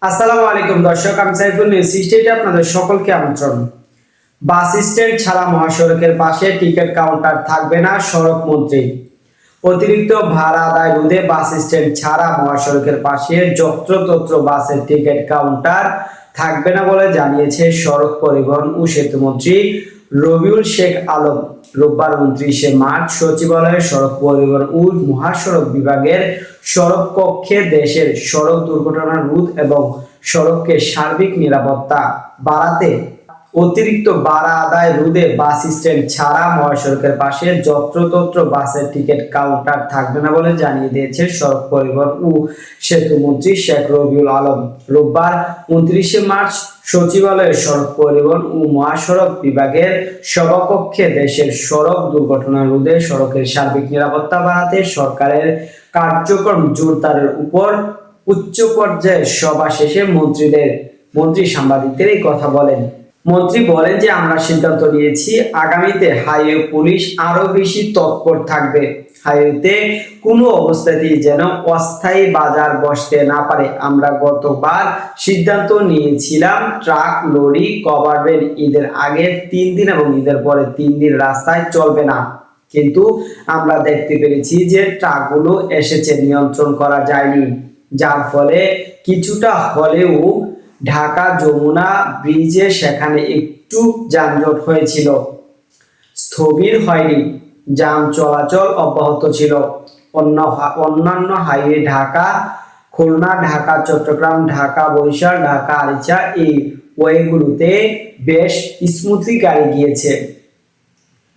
আসসালামু আলাইকুম দর্শক, আমি সাইফুল নিউজ স্টেটে আপনাদের সকলকে আমন্ত্রণ। বাস স্ট্যান্ড ছাড়া মহাসড়কের পাশে টিকিট কাউন্টার থাকবে না, সড়ক মন্ত্রী। অতিরিক্ত ভাড়া আদায় রোধে বাস স্ট্যান্ড ছাড়া মহাসড়কের পাশে যত্রতত্র বাসের টিকিট কাউন্টার থাকবে না বলে জানিয়েছে সড়ক পরিবহন ও সেতু মন্ত্রী রবিউল শেখ আলম। রোববার 29শে মার্চ সচিবালয়ে সড়ক পরিবহন ও মহাসড়ক বিভাগের সড়ক কক্ষে দেশের সড়ক দুর্ঘটনা রোধ এবং সড়কের সার্বিক নিরাপত্তা বাড়াতে অতিরিক্ত ভাড়া আদায় রোধে বাস স্ট্যান্ড ছাড়া মহাসড়কের পাশে যত্রতত্র বাসের টিকিট কাউন্টার থাকবে না বলে জানিয়ে দিয়েছে সড়ক পরিবহন ও সেতু মন্ত্রী শেখ রবিউল আলম। রোববার 29শে মার্চ সচিবালয়ের সড়ক পরিবহন ও মহাসড়ক বিভাগের সভাকক্ষে দেশের সড়ক দুর্ঘটনা রোধে সড়কের সার্বিক নিরাপত্তা বাড়াতে সরকারের কার্যক্রম জোরদারের উপর উচ্চ পর্যায়ের সভা শেষে মন্ত্রী সাংবাদিকদের এই কথা বলেন। মন্ত্রী বলেন যে আমরা সিদ্ধান্ত নিয়েছি আগামীতে হাইওয়ে পুলিশ আরো বেশি তৎপর থাকবে। হাইওয়েতে কোনো অবস্থাতেই যেন অস্থায়ী বাজার বসতে না পারে। আমরা গতবার সিদ্ধান্ত নিয়েছিলাম ট্রাক লরি কভার ভ্যান ঈদের আগে 3 দিন এবং ঈদের পরে 3 দিন রাস্তায় চলবে না, কিন্তু আমরা দেখতে পেরেছি যে ট্রাকগুলো এসেছে, নিয়ন্ত্রণ করা যায়নি, যার ফলে কিছুটা হলেও ঢাকা যমুনা ব্রিজে সেখানে একটু যানজট হয়েছিল, স্থবির হয়নি, যান চলাচল অব্যাহত ছিল। অন্যান্য হাইওয়ে ঢাকা খুলনা, ঢাকা চট্টগ্রাম, ঢাকা বরিশাল, ঢাকা আরিচা এই ওয়েগুলোতে বেশ স্মুথলি গাড়ি গিয়েছে।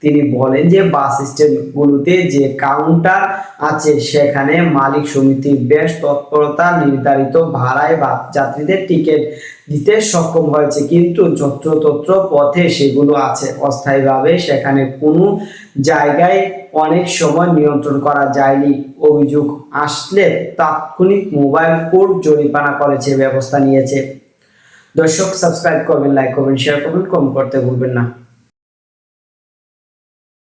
তিনি বলেন যে বাস স্ট্যান্ডগুলোতে যে কাউন্টার আছে সেখানে মালিক সমিতি বেশ তৎপরতা নির্ধারিত ভাড়ায় যাত্রীদের টিকিট দিতে সক্ষম হয়েছে, কিন্তু যত্রতত্র পথে সেগুলো আছে অস্থায়ীভাবে, সেখানে কোনো জায়গায় অনেক সময় নিয়ন্ত্রণ করা যায়নি। অভিযোগ আসলে তাৎক্ষণিক মোবাইল কোর্ট জরিমানা করেছে, ব্যবস্থা নিয়েছে। দর্শক, সাবস্ক্রাইব করবেন, লাইক করবেন, শেয়ার করবেন, কমেন্ট করতে ভুলবেন না।